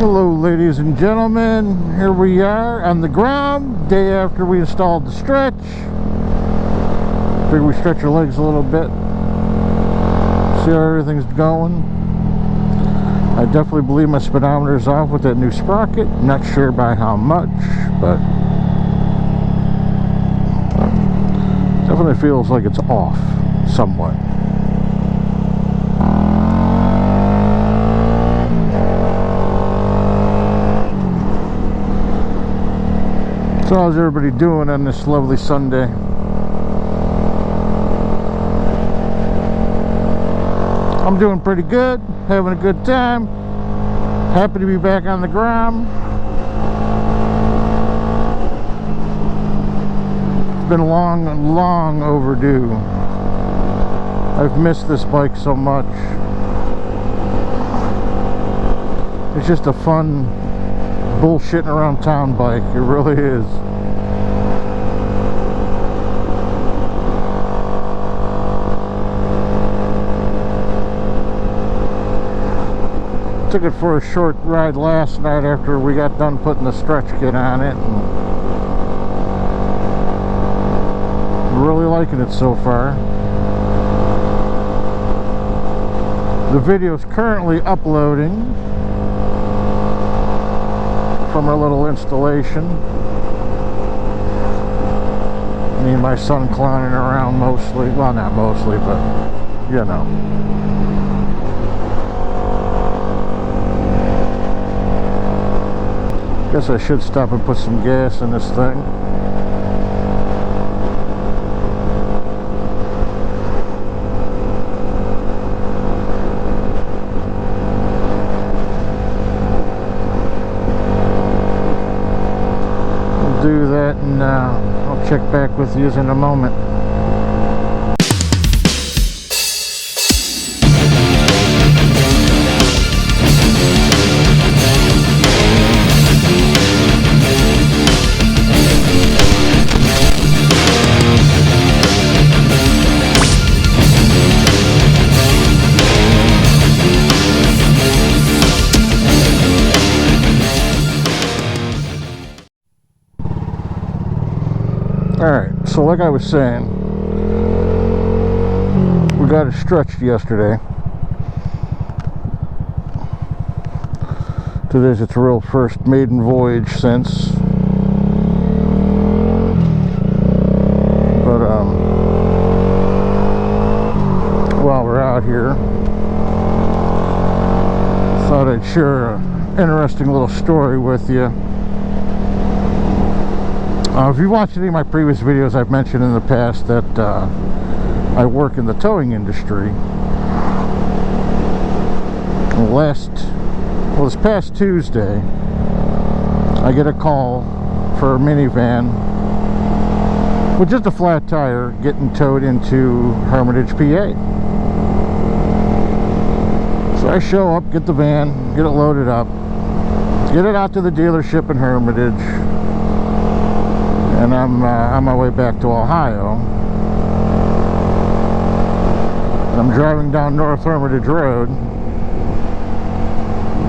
Hello ladies and gentlemen, here we are on the Grom, day after we installed the stretch. Figure we stretch our legs a little bit, see how everything's going. I definitely believe my speedometer's off with that new sprocket. Not sure by how much, but definitely feels like it's off somewhat. So how's everybody doing on this lovely Sunday? I'm doing pretty good, having a good time. Happy to be back on the Grom. It's been long overdue. I've missed this bike so much. It's just a fun bullshitting around town bike. It really is. Took it for a short ride last night after we got done putting the stretch kit on it, and really liking it so far. The video is currently uploading from our little installation. Me and my son clowning around mostly. Well, not mostly, but you know. Guess I should stop and put some gas in this thing. I'll do that, and I'll check back with you in a moment. Alright, so like I was saying, we got it stretched yesterday. Today's its real first maiden voyage since. But while we're out here, thought I'd share an interesting little story with you. If you watched any of my previous videos, I've mentioned in the past that I work in the towing industry. This past Tuesday, I get a call for a minivan with just a flat tire getting towed into Hermitage, PA. So I show up, get the van, get it loaded up, get it out to the dealership in Hermitage. And I'm on my way back to Ohio. And I'm driving down North Hermitage Road,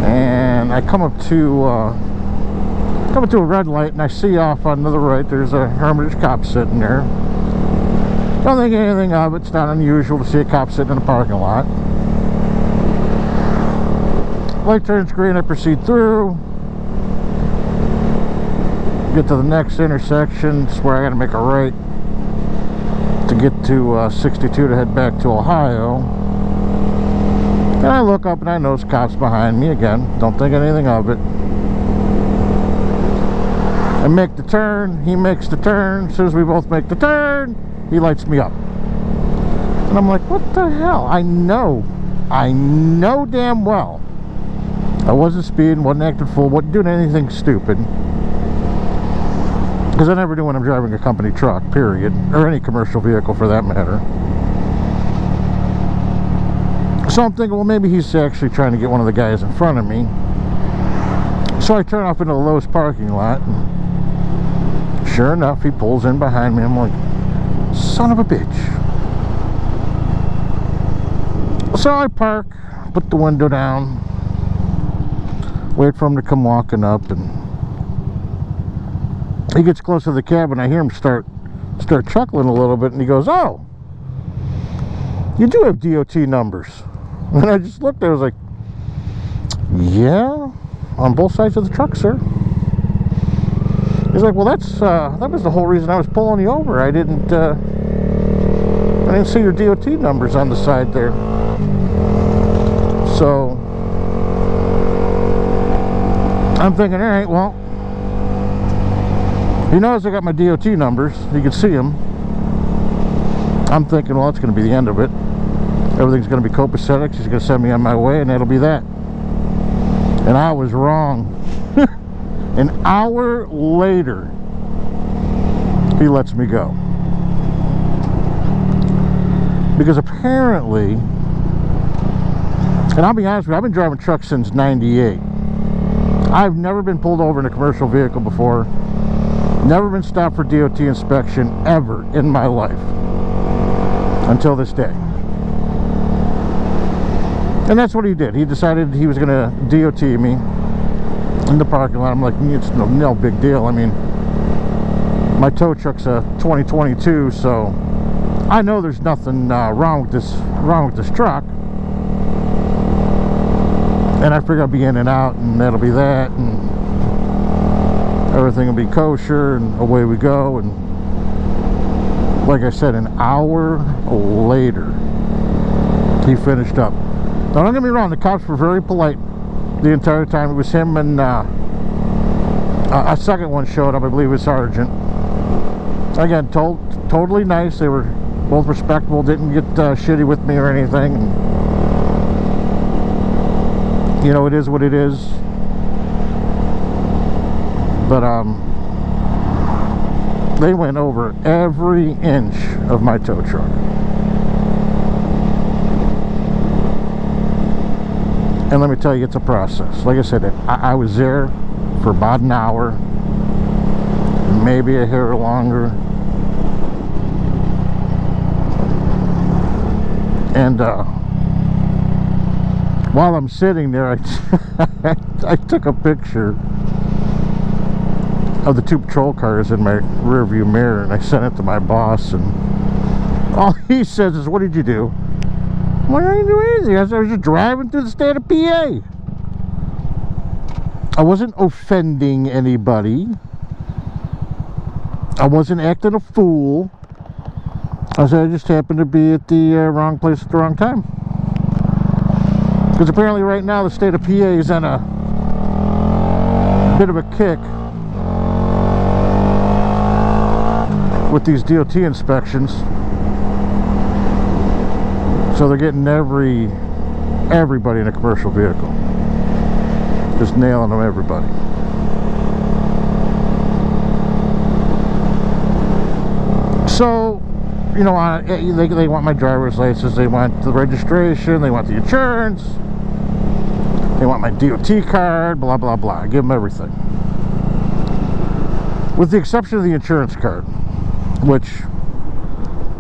and I come up to a red light, and I see off on the right there's a Hermitage cop sitting there. Don't think anything of it. It's not unusual to see a cop sitting in a parking lot. Light turns green, I proceed through. Get to the next intersection. It's where I gotta make a right to get to 62 to head back to Ohio. And I look up and I notice cops behind me again. Don't think anything of it. I make the turn, he makes the turn. As soon as we both make the turn, he lights me up. And I'm like, what the hell? I know damn well I wasn't speeding, wasn't acting fool, wasn't doing anything stupid. Because I never do when I'm driving a company truck, period. Or any commercial vehicle for that matter. So I'm thinking, well, maybe he's actually trying to get one of the guys in front of me. So I turn off into the Lowe's parking lot. And sure enough, he pulls in behind me. I'm like, son of a bitch. So I park, put the window down, Wait for him to come walking up, and he gets close to the cabin. I hear him start chuckling a little bit, and he goes, "Oh, you do have DOT numbers." And I just looked there, I was like, "Yeah, on both sides of the truck, sir." He's like, "Well, that was the whole reason I was pulling you over. I didn't see your DOT numbers on the side there." So I'm thinking, all right, well, he knows I got my DOT numbers. You can see them. I'm thinking, well, that's going to be the end of it. Everything's going to be copacetic. He's going to send me on my way, and that'll be that. And I was wrong. An hour later, he lets me go. Because apparently, and I'll be honest with you, I've been driving trucks since '98. I've never been pulled over in a commercial vehicle before. Never been stopped for DOT inspection ever in my life. Until this day. And that's what he did. He decided he was going to DOT me in the parking lot. I'm like, it's no big deal. I mean, my tow truck's a 2022, so I know there's nothing wrong with this truck. And I figure I'll be in and out, and that'll be that, and everything will be kosher, and away we go. And like I said, an hour later, he finished up. Now, don't get me wrong, the cops were very polite the entire time. It was him and a second one showed up, I believe it was Sergeant. Again, totally nice. They were both respectable, didn't get shitty with me or anything. And, you know, it is what it is. But they went over every inch of my tow truck. And let me tell you, it's a process. Like I said, I was there for about an hour, maybe a hair longer. And while I'm sitting there, I took a picture of the 2 patrol cars in my rear view mirror, and I sent it to my boss, and all he says is, "What did you do?" I'm like, "I didn't do anything. I was just driving through the state of PA. I wasn't offending anybody. I wasn't acting a fool. I said I just happened to be at the wrong place at the wrong time." Because apparently right now the state of PA is on a bit of a kick with these DOT inspections. So they're getting everybody in a commercial vehicle. Just nailing them, everybody. So, you know, they want my driver's license, they want the registration, they want the insurance, they want my DOT card, blah, blah, blah. I give them everything. With the exception of the insurance card, which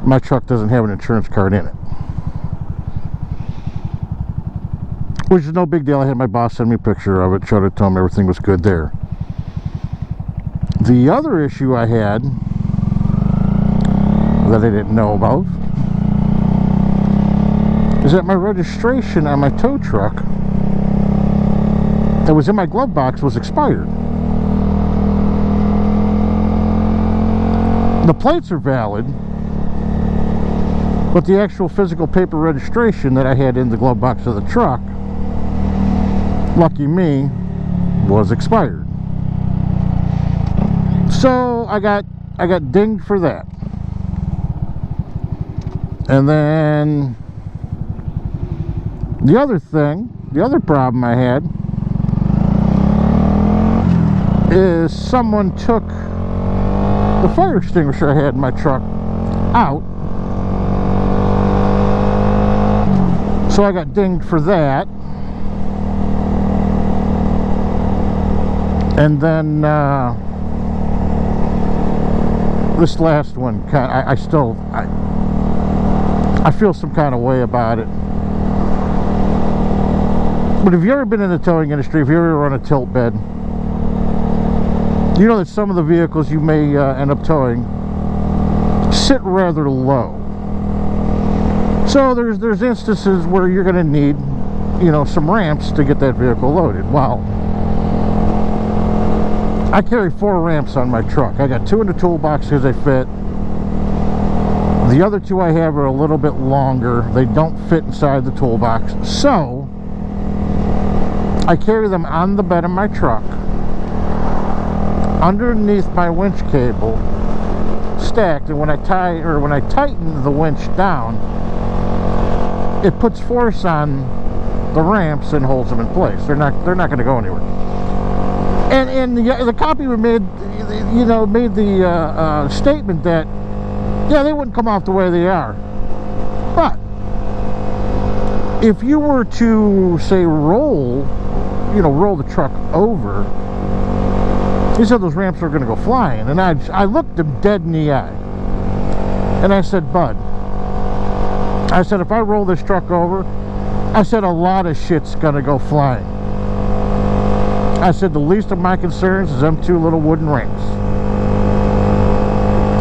my truck doesn't have an insurance card in it. Which is no big deal. I had my boss send me a picture of it, showed it to him, everything was good there. The other issue I had that I didn't know about is that my registration on my tow truck that was in my glove box was expired. The plates are valid, but the actual physical paper registration that I had in the glove box of the truck, lucky me, was expired. So I got dinged for that. And then the other problem I had is someone took the fire extinguisher I had in my truck out. So I got dinged for that. And then this last one, I feel some kind of way about it. But if you've ever been in the towing industry, if you ever on a tilt bed, you know that some of the vehicles you may end up towing sit rather low. So there's instances where you're going to need, you know, some ramps to get that vehicle loaded. Well, I carry 4 ramps on my truck. I got 2 in the toolbox because they fit. The other 2 I have are a little bit longer. They don't fit inside the toolbox. So I carry them on the bed of my truck, underneath my winch cable, stacked, and when I tighten the winch down, it puts force on the ramps and holds them in place. They're not going to go anywhere. And the copy made the statement that, yeah, they wouldn't come off the way they are. But if you were to, say, roll the truck over, he said those ramps are going to go flying. And I looked him dead in the eye. And I said, Bud, I said, if I roll this truck over, I said, a lot of shit's going to go flying. I said, the least of my concerns is them 2 little wooden ramps.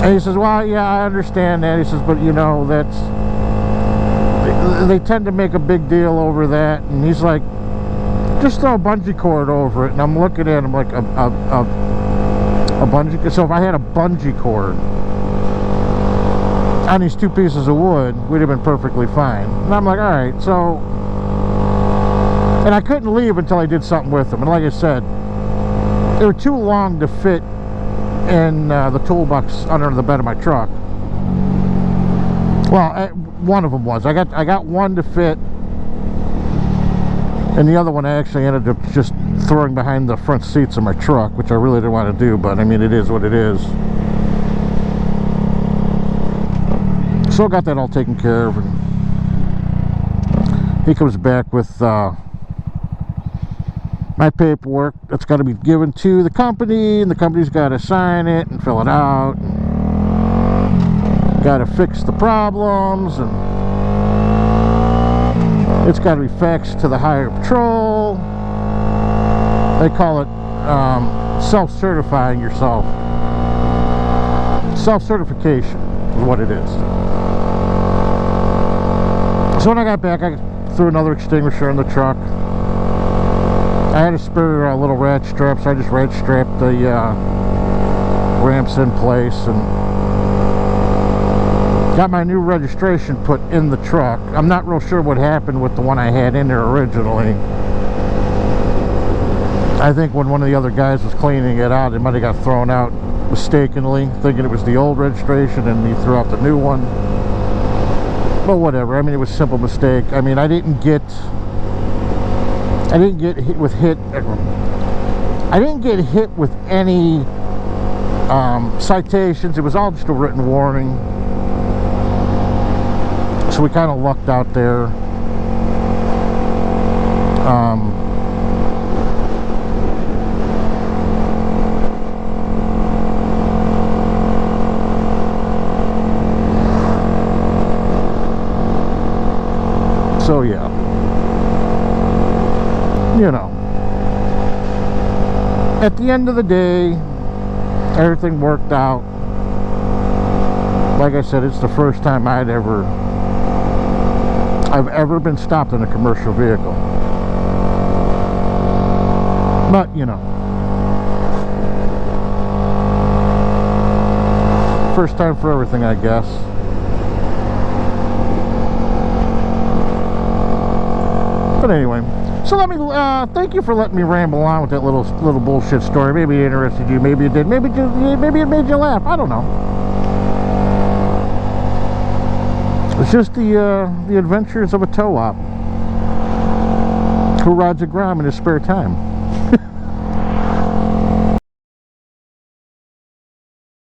And he says, well, yeah, I understand that. He says, but you know, they tend to make a big deal over that. And he's like, just throw a bungee cord over it. And I'm looking at him like a bungee. So if I had a bungee cord on these 2 pieces of wood, we'd have been perfectly fine. And I'm like, all right. So, and I couldn't leave until I did something with them. And like I said, they were too long to fit in the toolbox under the bed of my truck. Well, one of them was. I got one to fit, and the other one I actually ended up just throwing behind the front seats of my truck, which I really didn't want to do, but I mean, it is what it is. So I got that all taken care of, and he comes back with my paperwork that's got to be given to the company, and the company's got to sign it and fill it out, and got to fix the problems, and it's got to be faxed to the higher patrol. They call it self-certifying yourself. Self-certification is what it is. So when I got back, I threw another extinguisher in the truck. I had a spare little ratchet strap, so I just ratchet strapped the ramps in place and got my new registration put in the truck. I'm not real sure what happened with the one I had in there originally. I think when one of the other guys was cleaning it out, it might have got thrown out mistakenly, thinking it was the old registration, and he threw out the new one. But whatever. I mean, it was a simple mistake. I mean, I didn't get hit with any citations. It was all just a written warning. So we kind of lucked out there. So yeah, you know, at the end of the day, everything worked out. Like I said, it's the first time I've ever been stopped in a commercial vehicle. But you know, first time for everything, I guess. But anyway, so let me thank you for letting me ramble on with that little bullshit story. Maybe it interested you, maybe it did, maybe it made you laugh. I don't know. It's just the adventures of a tow op who rides a Grom in his spare time.